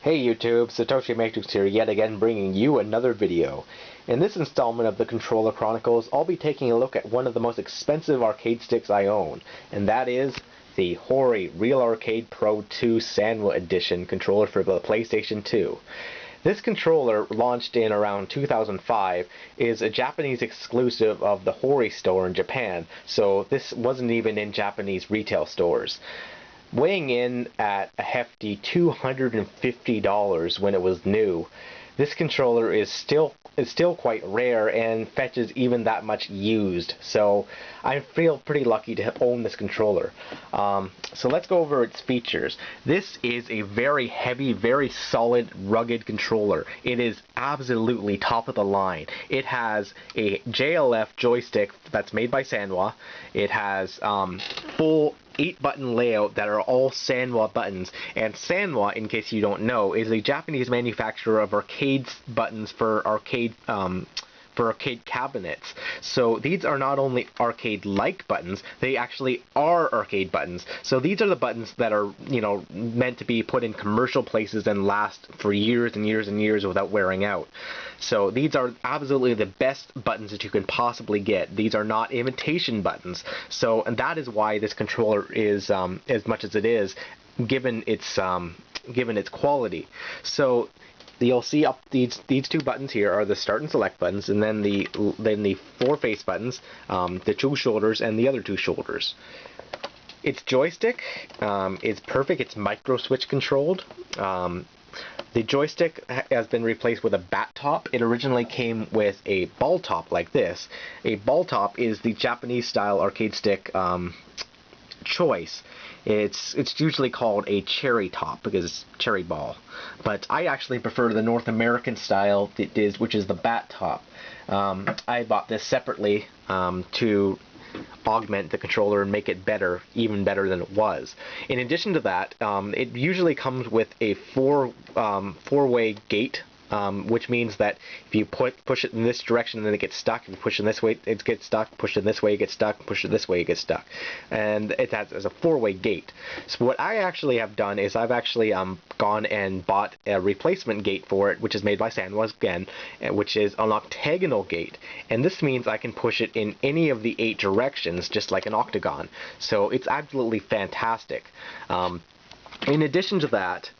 Hey YouTube, Satoshi Matrix here yet again bringing you another video. In this installment of the Controller Chronicles, I'll be taking a look at one of the most expensive arcade sticks I own, and that is the Hori RAP2 Sanwa Addition controller for the PlayStation 2. This controller, launched in around 2005, is a Japanese exclusive of the Hori Store in Japan, so this wasn't even in Japanese retail stores. Weighing in at a hefty $250 when it was new, this controller is still quite rare and fetches even that much used. So I feel pretty lucky to own this controller. So let's go over its features. This is a very heavy, very solid, rugged controller. It is absolutely top of the line. It has a JLF joystick that's made by Sanwa. It has full 8-button layout that are all Sanwa buttons, and Sanwa, in case you don't know, is a Japanese manufacturer of arcade buttons for arcade cabinets. So these are not only arcade-like buttons, they actually are arcade buttons. So these are the buttons that are, meant to be put in commercial places and last for years and years and years without wearing out. So these are absolutely the best buttons that you can possibly get. These are not imitation buttons. So, and that is why this controller is as much as it is, given its quality. So you'll see up these two buttons here are the start and select buttons, and then the four face buttons, the two shoulders and the other two shoulders. Its joystick is perfect. It's micro switch controlled. The joystick has been replaced with a bat top. It originally came with a ball top like this. A ball top is the Japanese style arcade stick choice. It's usually called a cherry top because it's cherry ball, but I actually prefer the North American style, which is the bat top. I bought this separately to augment the controller and make it better, even better than it was. In addition to that, it usually comes with a four-way gate. Which means that if you push it in this direction, then it gets stuck. If you push it in this way, it gets stuck. Push it this way, it gets stuck. Push it this way, it gets stuck. And it has a four-way gate. So what I actually have done is I've actually gone and bought a replacement gate for it, which is made by Sanwa again, which is an octagonal gate. And this means I can push it in any of the 8 directions, just like an octagon. So it's absolutely fantastic. In addition to that,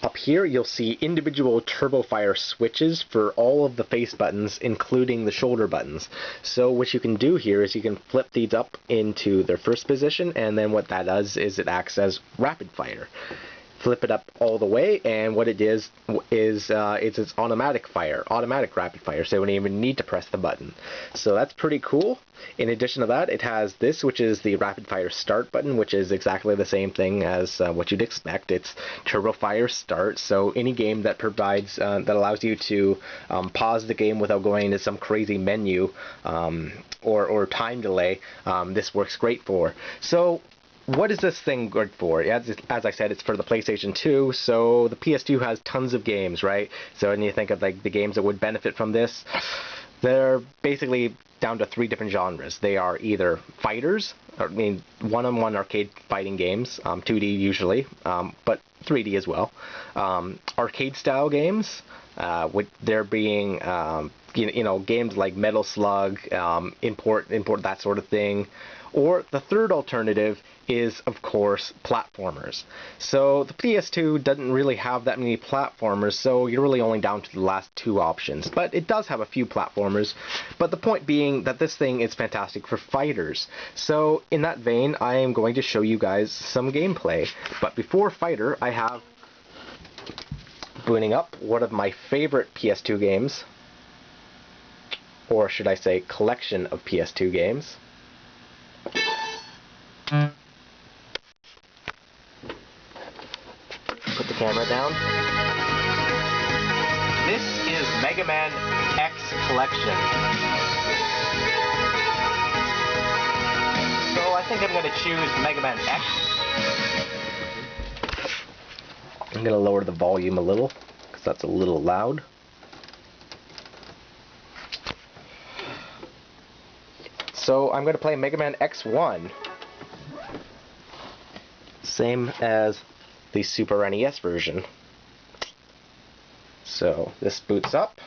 up here you'll see individual turbo fire switches for all of the face buttons, including the shoulder buttons. So what you can do here is you can flip these up into their first position, and then what that does is it acts as rapid fire. Flip it up all the way, and what it is it's automatic rapid fire, so you don't even need to press the button. So that's pretty cool. In addition to that, it has this, which is the rapid fire start button, which is exactly the same thing as what you'd expect. It's turbo fire start, so any game that provides that allows you to pause the game without going into some crazy menu or time delay, this works great for. So what is this thing good for? As I said, it's for the PlayStation 2, so the PS2 has tons of games, right? So when you think of like the games that would benefit from this, they're basically down to 3 different genres. They are either fighters, one-on-one arcade fighting games, 2D usually, but 3D as well. Arcade-style games, with there being games like Metal Slug, import that sort of thing. Or the third alternative is, of course, platformers. So the PS2 doesn't really have that many platformers, so you're really only down to the last 2 options. But it does have a few platformers. But the point being that this thing is fantastic for fighters. So in that vein, I am going to show you guys some gameplay. But before fighter, I have booting up one of my favorite PS2 games, or should I say collection of PS2 games. Put the camera down. This is Mega Man X Collection. So I think I'm going to choose Mega Man X. I'm going to lower the volume a little, because that's a little loud. So I'm going to play Mega Man X1. Same as the Super NES version. So this boots up.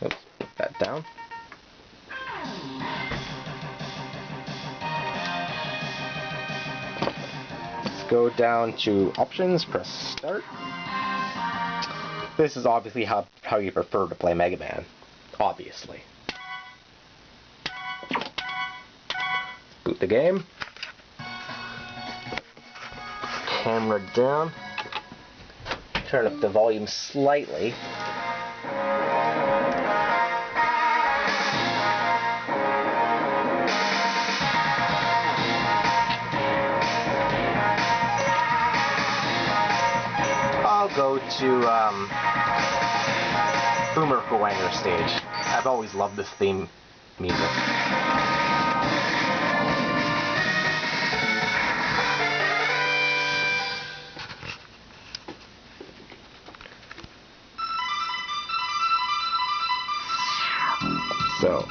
Oops, put that down. Let's go down to options, press start. This is obviously how you prefer to play Mega Man. Obviously. Boot the game. Camera down. Turn up the volume slightly. I'll go to Boomer Wanger stage. I've always loved this theme music. So,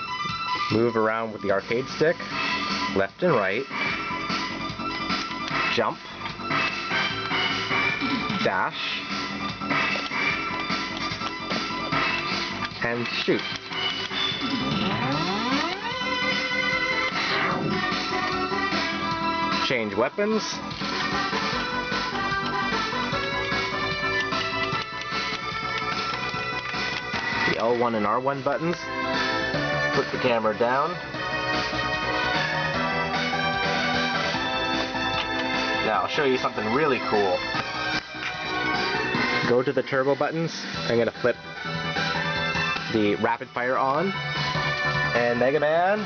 move around with the arcade stick, left and right, jump, dash, and shoot. Change weapons. The L1 and R1 buttons. Put the camera down. Now I'll show you something really cool. Go to the turbo buttons. I'm going to flip the rapid fire on. And Mega Man.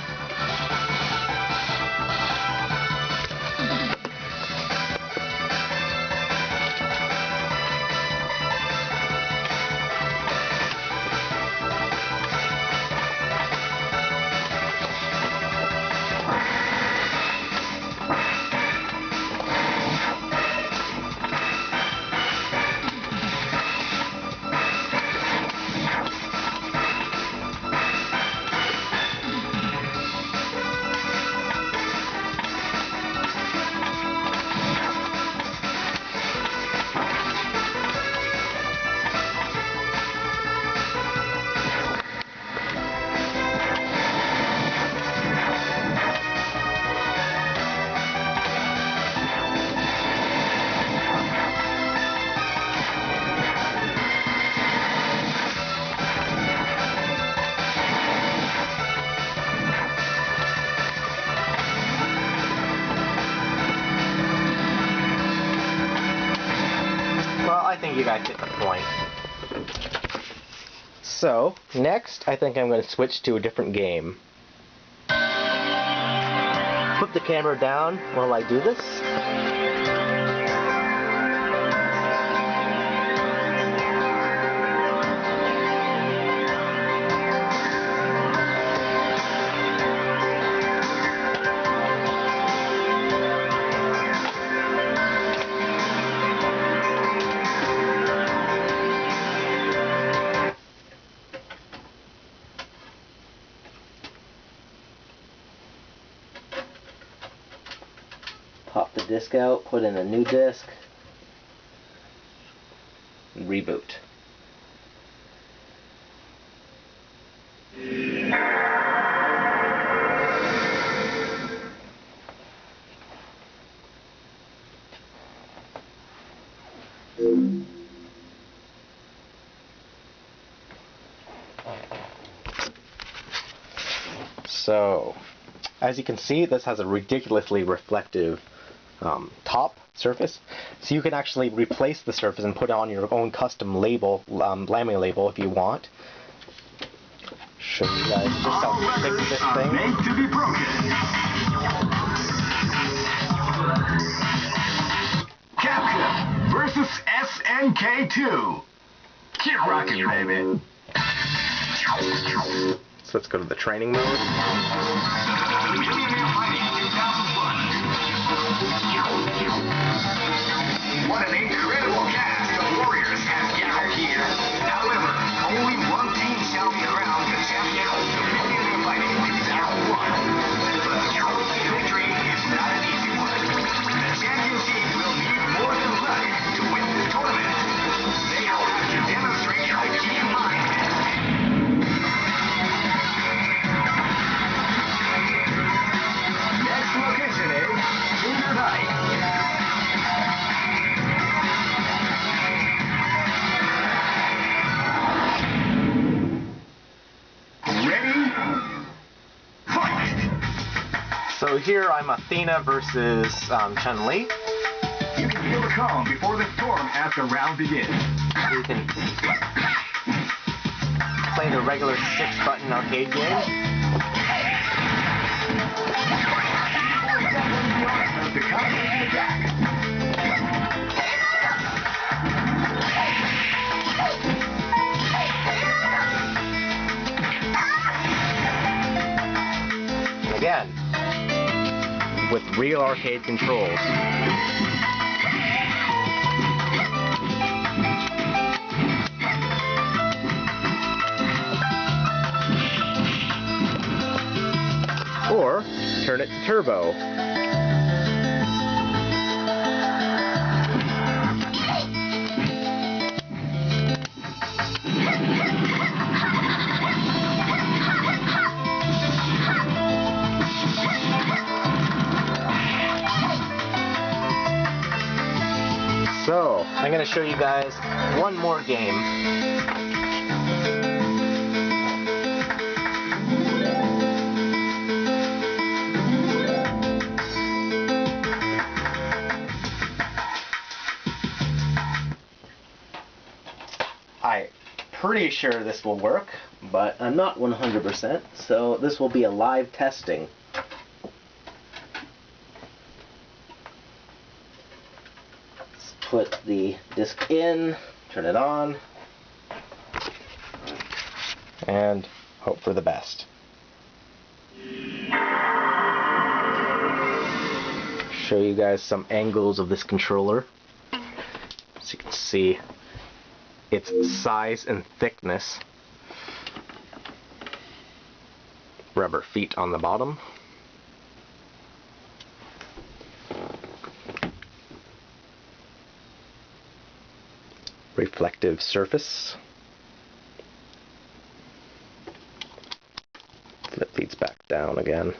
I think you guys get the point. So, next, I think I'm going to switch to a different game. Put the camera down while I do this. Pop the disc out, put in a new disc, and reboot. So, as you can see, this has a ridiculously reflective top surface, so you can actually replace the surface and put on your own custom label, laminate label if you want. Show you guys just how to fix this thing. Made to be broken. Capcom versus SNK2. Keep rocking, baby. So let's go to the training mode. What an incredible cast of warriors has gathered here. However, only one team shall be crowned the champion of the Millionaire Fighting Round 1. But the victory is not an easy one. The champion team will need more than luck to win this tournament. They will have to here I'm Athena versus Chun-Li. You can feel the calm before the storm as the round begins. You can play the regular 6-button arcade game. The combination attack. And again, with real arcade controls. Or turn it to turbo. So, I'm going to show you guys one more game. I'm pretty sure this will work, but I'm not 100%, so this will be a live testing. Let's put the disc in, turn it on, and hope for the best. Show you guys some angles of this controller, so you can see its size and thickness. Rubber feet on the bottom. Reflective surface. Flip feeds back down again.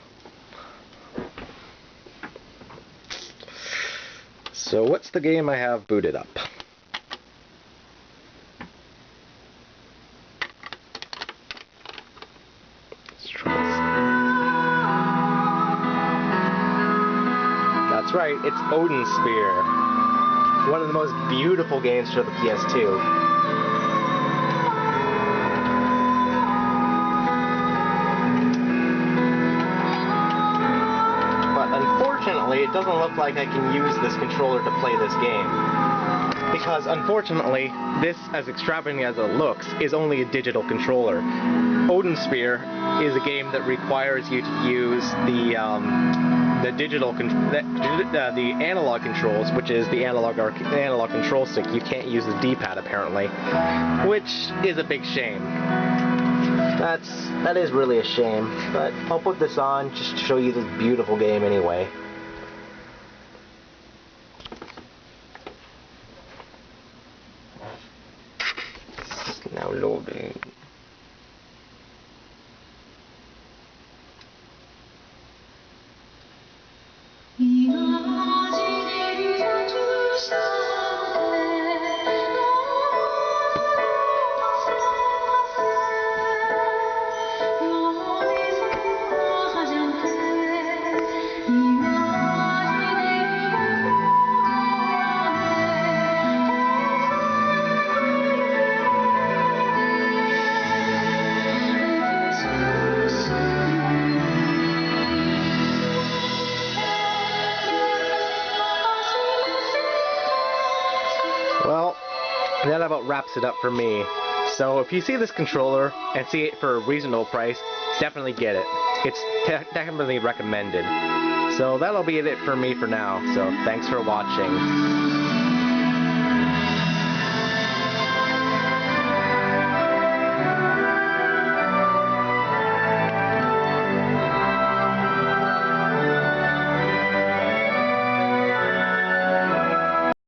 So what's the game I have booted up? That's right, it's Odin Sphere. One of the most beautiful games for the PS2. But unfortunately, it doesn't look like I can use this controller to play this game. Because unfortunately, this, as extravagant as it looks, is only a digital controller. Odin Sphere is a game that requires you to use the analog controls, which is the analog control stick. You can't use the D-pad apparently, which is a big shame. That is really a shame, but I'll put this on just to show you this beautiful game anyway. It's now loading. Well, that about wraps it up for me. So if you see this controller and see it for a reasonable price, definitely get it. It's definitely recommended. So that'll be it for me for now. So thanks for watching.